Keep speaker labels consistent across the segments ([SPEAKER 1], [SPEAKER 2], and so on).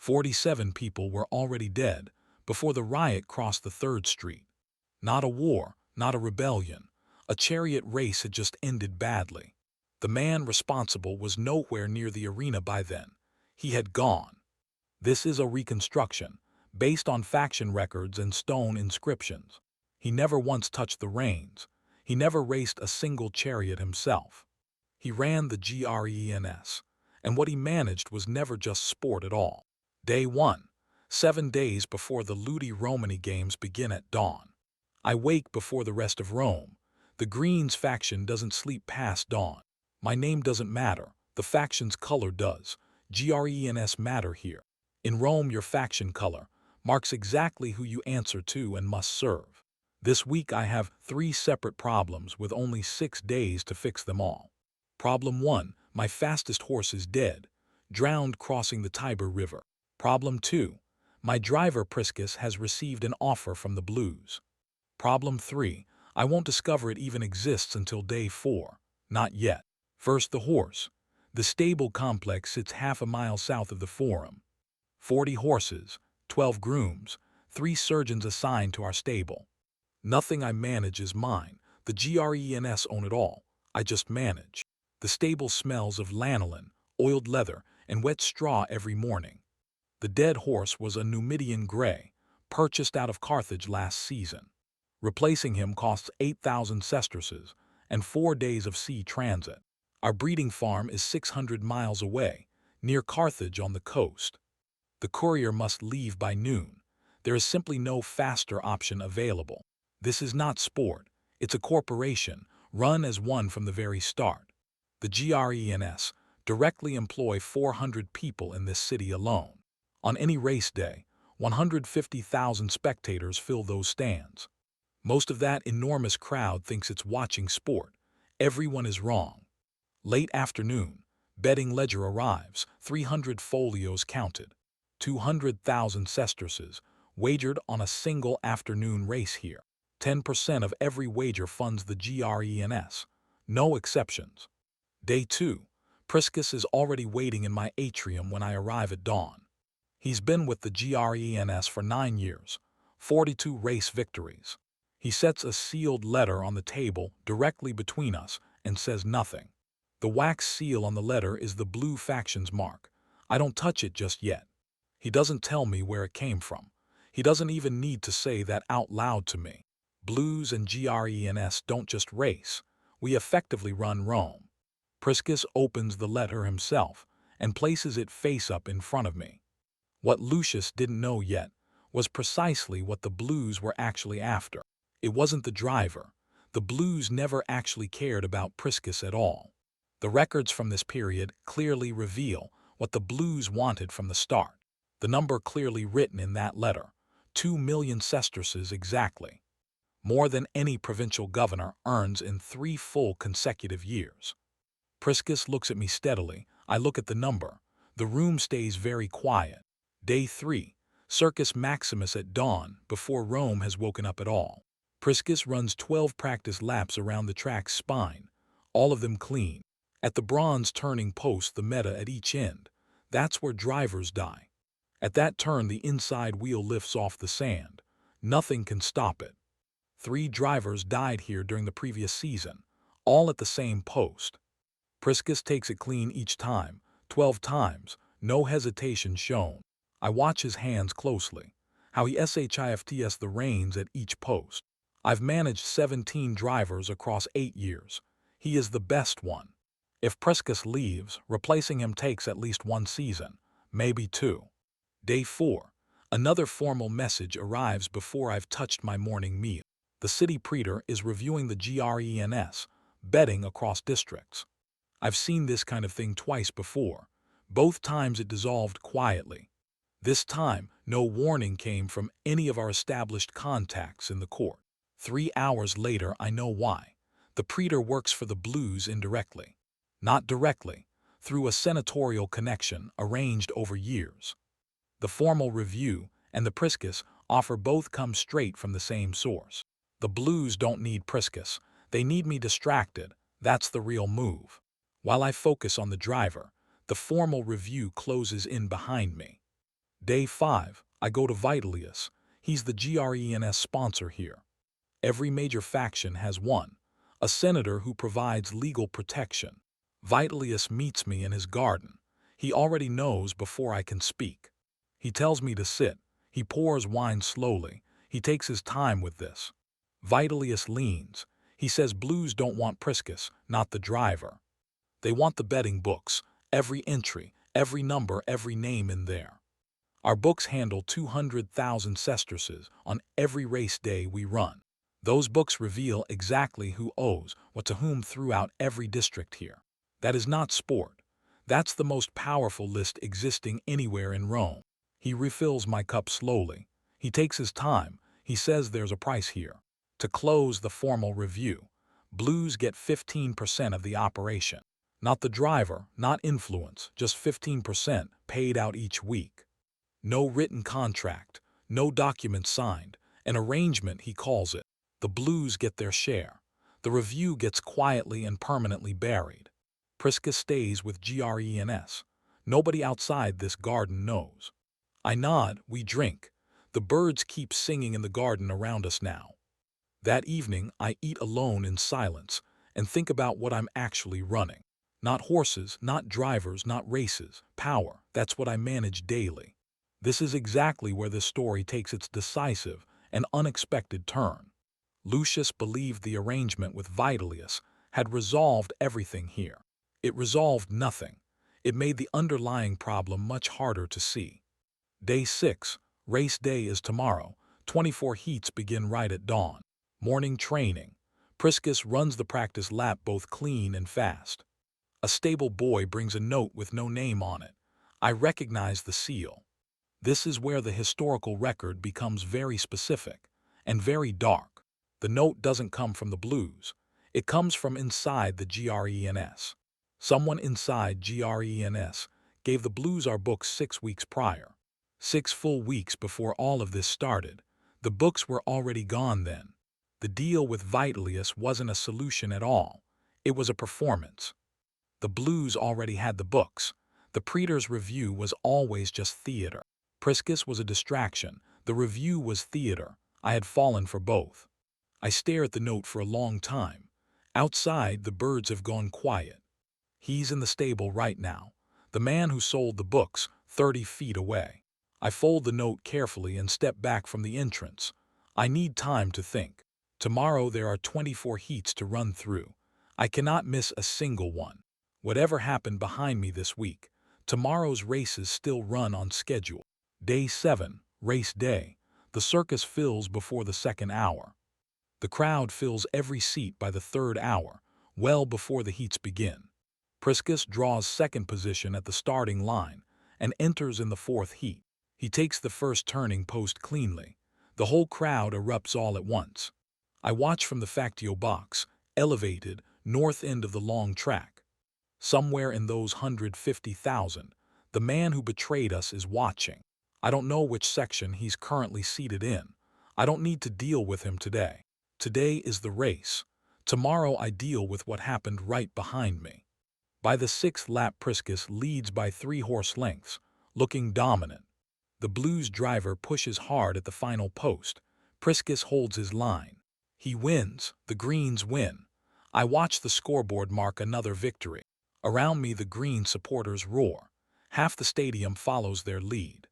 [SPEAKER 1] 47 people were already dead before the riot crossed the 3rd Street. Not a war, not a rebellion. A chariot race had just ended badly. The man responsible was nowhere near the arena by then. He had gone. This is a reconstruction, based on faction records and stone inscriptions. He never once touched the reins. He never raced a single chariot himself. He ran the Grens, and what he managed was never just sport at all. Day 1, 7 days before the Ludi Romani Games begin at dawn. I wake before the rest of Rome. The Greens faction doesn't sleep past dawn. My name doesn't matter, the faction's color does. Grens matter here. In Rome, your faction color marks exactly who you answer to and must serve. This week I have 3 separate problems with only 6 days to fix them all. Problem 1, my fastest horse is dead, drowned crossing the Tiber River. Problem 2, my driver Priscus has received an offer from the Blues. Problem 3, I won't discover it even exists until day 4. Not yet. First, the horse. The stable complex sits half a mile south of the Forum. 40 horses, 12 grooms, 3 surgeons assigned to our stable. Nothing I manage is mine. The Grens own it all. I just manage. The stable smells of lanolin, oiled leather, and wet straw every morning. The dead horse was a Numidian gray, purchased out of Carthage last season. Replacing him costs 8,000 sesterces and 4 days of sea transit. Our breeding farm is 600 miles away, near Carthage on the coast. The courier must leave by noon. There is simply no faster option available. This is not sport. It's a corporation, run as one from the very start. The Grens directly employ 400 people in this city alone. On any race day, 150,000 spectators fill those stands. Most of that enormous crowd thinks it's watching sport. Everyone is wrong. Late afternoon, betting ledger arrives, 300 folios counted. 200,000 sesterces wagered on a single afternoon race here. 10% of every wager funds the Grens. No exceptions. Day 2, Priscus is already waiting in my atrium when I arrive at dawn. He's been with the Grens for 9 years, 42 race victories. He sets a sealed letter on the table directly between us and says nothing. The wax seal on the letter is the Blue faction's mark. I don't touch it just yet. He doesn't tell me where it came from. He doesn't even need to say that out loud to me. Blues and Grens don't just race. We effectively run Rome. Priscus opens the letter himself and places it face up in front of me. What Lucius didn't know yet was precisely what the Blues were actually after. It wasn't the driver. The Blues never actually cared about Priscus at all. The records from this period clearly reveal what the Blues wanted from the start. The number clearly written in that letter, 2 million sesterces exactly. More than any provincial governor earns in 3 full consecutive years. Priscus looks at me steadily. I look at the number. The room stays very quiet. Day 3, Circus Maximus at dawn, before Rome has woken up at all. Priscus runs 12 practice laps around the track's spine, all of them clean. At the bronze turning post, the meta at each end, that's where drivers die. At that turn, the inside wheel lifts off the sand. Nothing can stop it. 3 drivers died here during the previous season, all at the same post. Priscus takes it clean each time, 12 times, no hesitation shown. I watch his hands closely, how he shifts the reins at each post. I've managed 17 drivers across 8 years. He is the best one. If Priscus leaves, replacing him takes at least 1 season, maybe 2. Day 4, another formal message arrives before I've touched my morning meal. The city praetor is reviewing the Grens, betting across districts. I've seen this kind of thing twice before. Both times it dissolved quietly. This time, no warning came from any of our established contacts in the court. 3 hours later, I know why. The praetor works for the Blues indirectly. Not directly, through a senatorial connection arranged over years. The formal review and the Priscus offer both come straight from the same source. The Blues don't need Priscus. They need me distracted. That's the real move. While I focus on the driver, the formal review closes in behind me. Day 5, I go to Vitellius. He's the GRENS sponsor here. Every major faction has one, a senator who provides legal protection. Vitellius meets me in his garden. He already knows before I can speak. He tells me to sit. He pours wine slowly. He takes his time with this. Vitellius leans. He says blues don't want Priscus, not the driver. They want the betting books, every entry, every number, every name in there. Our books handle 200,000 sesterces on every race day we run. Those books reveal exactly who owes what to whom throughout every district here. That is not sport. That's the most powerful list existing anywhere in Rome. He refills my cup slowly. He takes his time. He says there's a price here. To close the formal review, blues get 15% of the operation. Not the driver, not influence, just 15% paid out each week. No written contract, no document signed, an arrangement he calls it. The blues get their share. The review gets quietly and permanently buried. Priscus stays with GRENS. Nobody outside this garden knows. I nod, we drink. The birds keep singing in the garden around us now. That evening, I eat alone in silence and think about what I'm actually running. Not horses, not drivers, not races. Power, that's what I manage daily. This is exactly where this story takes its decisive and unexpected turn. Lucius believed the arrangement with Vitellius had resolved everything here. It resolved nothing. It made the underlying problem much harder to see. Day 6, race day is tomorrow. 24 heats begin right at dawn. Morning training. Priscus runs the practice lap both clean and fast. A stable boy brings a note with no name on it. I recognize the seal. This is where the historical record becomes very specific and very dark. The note doesn't come from the blues. It comes from inside the GRENS. Someone inside GRENS gave the blues our books 6 weeks prior. 6 full weeks before all of this started. The books were already gone then. The deal with Vitellius wasn't a solution at all. It was a performance. The blues already had the books. The Praetor's review was always just theater. Priscus was a distraction. The review was theater. I had fallen for both. I stare at the note for a long time. Outside, the birds have gone quiet. He's in the stable right now. The man who sold the books, 30 feet away. I fold the note carefully and step back from the entrance. I need time to think. Tomorrow there are 24 heats to run through. I cannot miss a single one. Whatever happened behind me this week, tomorrow's races still run on schedule. Day 7, race day. The circus fills before the second hour. The crowd fills every seat by the third hour, well before the heats begin. Priscus draws second position at the starting line and enters in the fourth heat. He takes the first turning post cleanly. The whole crowd erupts all at once. I watch from the Factio box, elevated, north end of the long track. Somewhere in those 150,000, the man who betrayed us is watching. I don't know which section he's currently seated in. I don't need to deal with him today. Today is the race. Tomorrow I deal with what happened right behind me. By the 6th lap, Priscus leads by 3 horse lengths, looking dominant. The blues driver pushes hard at the final post. Priscus holds his line. He wins. The greens win. I watch the scoreboard mark another victory. Around me the green supporters roar. Half the stadium follows their lead.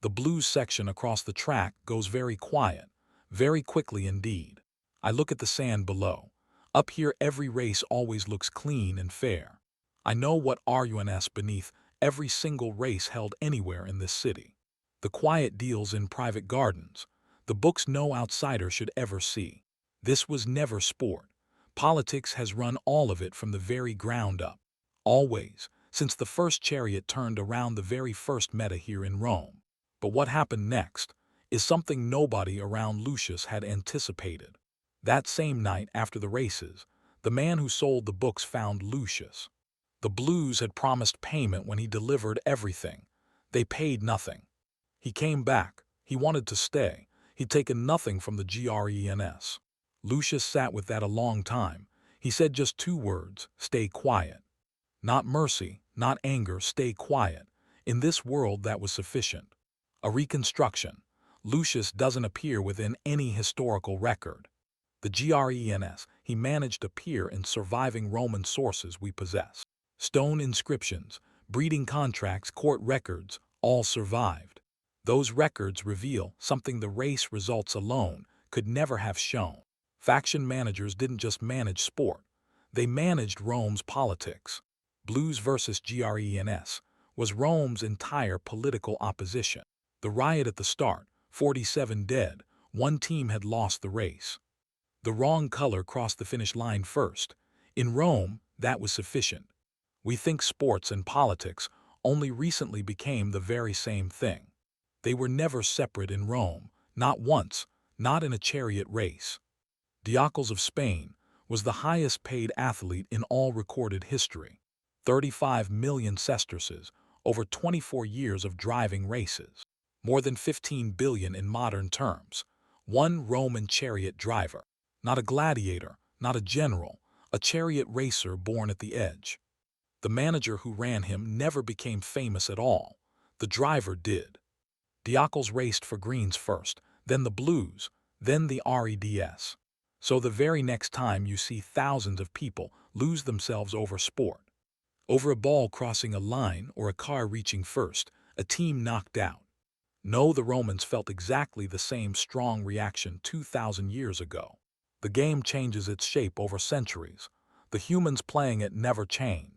[SPEAKER 1] The blues section across the track goes very quiet, very quickly indeed. I look at the sand below. Up here every race always looks clean and fair. I know what runs beneath every single race held anywhere in this city. The quiet deals in private gardens. The books no outsider should ever see. This was never sport. Politics has run all of it from the very ground up. Always, since the first chariot turned around the very first meta here in Rome. But what happened next is something nobody around Lucius had anticipated. That same night after the races, the man who sold the books found Lucius. The blues had promised payment when he delivered everything. They paid nothing. He came back. He wanted to stay. He'd taken nothing from the GRENS. Lucius sat with that a long time. He said just 2 words, stay quiet. Not mercy, not anger, stay quiet. In this world that was sufficient. A reconstruction. Lucius doesn't appear within any historical record. The Grens he managed appear in surviving Roman sources we possess. Stone inscriptions, breeding contracts, court records, all survived. Those records reveal something the race results alone could never have shown. Faction managers didn't just manage sport, they managed Rome's politics. Blues versus Grens was Rome's entire political opposition. The riot at the start, 47 dead, one team had lost the race. The wrong color crossed the finish line first. In Rome, that was sufficient. We think sports and politics only recently became the very same thing. They were never separate in Rome, not once, not in a chariot race. Diocles of Spain was the highest-paid athlete in all recorded history. 35 million sesterces, over 24 years of driving races. More than 15 billion in modern terms. One Roman chariot driver. Not a gladiator, not a general, a chariot racer born at the edge. The manager who ran him never became famous at all. The driver did. Diocles raced for greens first, then the blues, then the reds. So the very next time you see thousands of people lose themselves over sport, over a ball crossing a line or a car reaching first, a team knocked out. No, the Romans felt exactly the same strong reaction 2,000 years ago. The game changes its shape over centuries. The humans playing it never change.